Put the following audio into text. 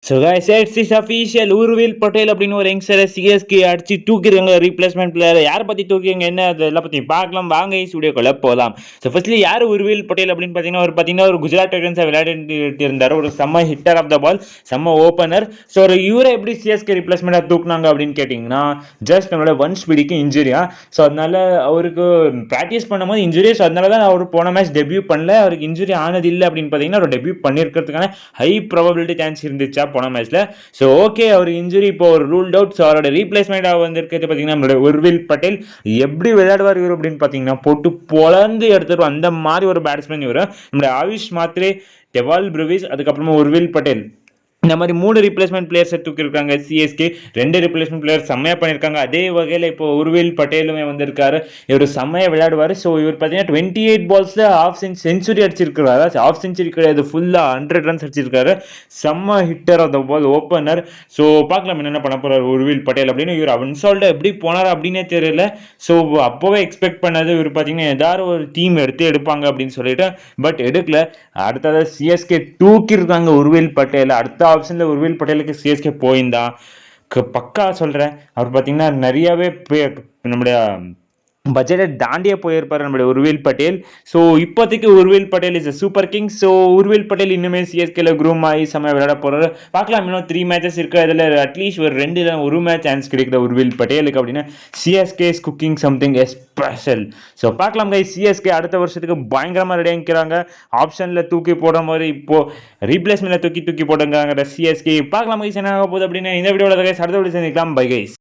So guys it's official உருவில் பட்டேல் அப்படின்னு ஒரு யங்ஸ்டரை சிஎஸ்கே அடிச்சு தூக்கிடுங்க. ரீப்ளேஸ்மெண்ட் பிளேயர் யாரை பற்றி தூக்கிங்க என்ன அதெல்லாம் பற்றி பார்க்கலாம். வாங்க ஸ்டுடியோக்குள்ள போகலாம். ஸோ ஃபர்ஸ்ட்லி யார் உருவில் பட்டேல் அப்படின்னு பார்த்தீங்கன்னா ஒரு குஜராத் டைட்டன்ஸை விளையாடிட்டு இருந்தார். ஒரு செம்ம ஹிட்டர் ஆஃப் த பால், செம்ம ஓப்பனர். ஸோ ஒரு இவரை எப்படி சிஎஸ்கே ரீப்ளேஸ்மெண்ட்டாக தூக்குனாங்க அப்படின்னு கேட்டிங்கன்னா, ஜஸ்ட் நம்மளோட வன்ஸ் பிடிக்கு இன்ஜுரியா. ஸோ அதனால அவருக்கு ப்ராக்டிஸ் பண்ணும்போது இன்ஜுரி. ஸோ அதனால தான் அவர் போன மேட்ச் டெபியூ பண்ணல. அவருக்கு இன்ஜுரி ஆனது இல்லை அப்படின்னு பார்த்தீங்கன்னா அவர் டெபியூ பண்ணியிருக்கிறதுக்கான ஹை ப்ராபபிலிட்டி சான்ஸ் இருந்துச்சா போன மேட்ச்ல. ஸோ ஓகே, அவர் இன்ஜுரி இப்போ ஒரு ரூல்ட் அவுட். ஸோ அவரோட ரீப்ளேஸ்மெண்டாக வந்திருக்கிறது பார்த்தீங்கன்னா நம்மளோட உர்வில் பட்டேல். எப்படி விளையாடுவார் இவர் அப்படின்னு பார்த்தீங்கன்னா, போட்டு பொலந்து எடுத்துருவோம் அந்த மாதிரி ஒரு பேட்ஸ்மேன் இவர். நம்மளுடைய ஆயுஷ் மாத்ரே, டெவால் ப்ரூவிஸ், அதுக்கப்புறமா உர்வில் பட்டேல், இந்த மாதிரி 3 ரீப்ளேஸ்மெண்ட் பிளேயர்ஸை தூக்கியிருக்காங்க சிஎஸ்கே. 2 ரீப்ளேஸ்மெண்ட் பிளேயர் செம்மையாக பண்ணியிருக்காங்க. அதே வகையில் இப்போ உருவில் பட்டேலுமே வந்திருக்காரு. இவர் செம்மையாக விளையாடுவார். ஸோ இவர் பார்த்தீங்கன்னா 28 பால்ஸில் ஹாஃப் செஞ்சுரி அடிச்சிருக்காரு. ஹாஃப் செஞ்சுரி கிடையாது, ஃபுல்லாக 100 ரன்ஸ் அடிச்சிருக்காரு. செம்ம hitter of the ball, opener. So பார்க்கலாம் என்ன பண்ண போகிறார் உருவில் பட்டேல் அப்படின்னு. இவர் அன்சால்ட்டாக எப்படி போனார் அப்படின்னே தெரியல. ஸோ அப்போவே எக்ஸ்பெக்ட் பண்ணது இவர் பார்த்தீங்கன்னா ஏதாவது ஒரு டீம் எடுப்பாங்க அப்படின்னு சொல்லிட்டு, பட் எடுக்கல. அடுத்தது சிஎஸ்கே தூக்கியிருக்காங்க உருவில் பட்டேல். அடுத்த ஆப்ஷனில் உர்வில் பட்டேலுக்கு சிஎஸ்கே போயிருந்தா பக்கா சொல்கிறேன், அவர் பார்த்தீங்கன்னா நிறையவே நம்முடைய பட்ஜெட்டை தாண்டியே போயிருப்பார் நம்மளுடைய உர்வில் பட்டேல். ஸோ இப்போதைக்கு Urvil Patel is a super king. So Urvil Patel இன்னுமே சிஎஸ்கேல குரூம் ஆகி செம்ம விளையாட போகிறாரு. பார்க்கலாம், இன்னும் 3 மேட்சஸ் இருக்குது. அதில் அட்லீஸ்ட் ஒரு 2 இல்லை 1 மேட்ச் சான்ஸ் கிடைக்குது உர்வில் பட்டேலுக்கு அப்படின்னா CSK is cooking something special. So பார்க்கலாம் கைஸ், சிஎஸ்கே அடுத்த வருஷத்துக்கு பயங்கரமாக ரெடி ஆகிக்கிறாங்க. ஆப்ஷனில் தூக்கி போடுற மாதிரி இப்போது ரீப்ளேஸ்மெண்ட்டில் தூக்கி போட்டுங்கிறாங்க சிஎஸ்கே. பார்க்கலாம் கைஸ் என்ன ஆக போகுது அப்படின்னு. இந்த வீடியோவில் கைஸ் அடுத்த வீடியோ சந்திக்கலாம். Bye guys.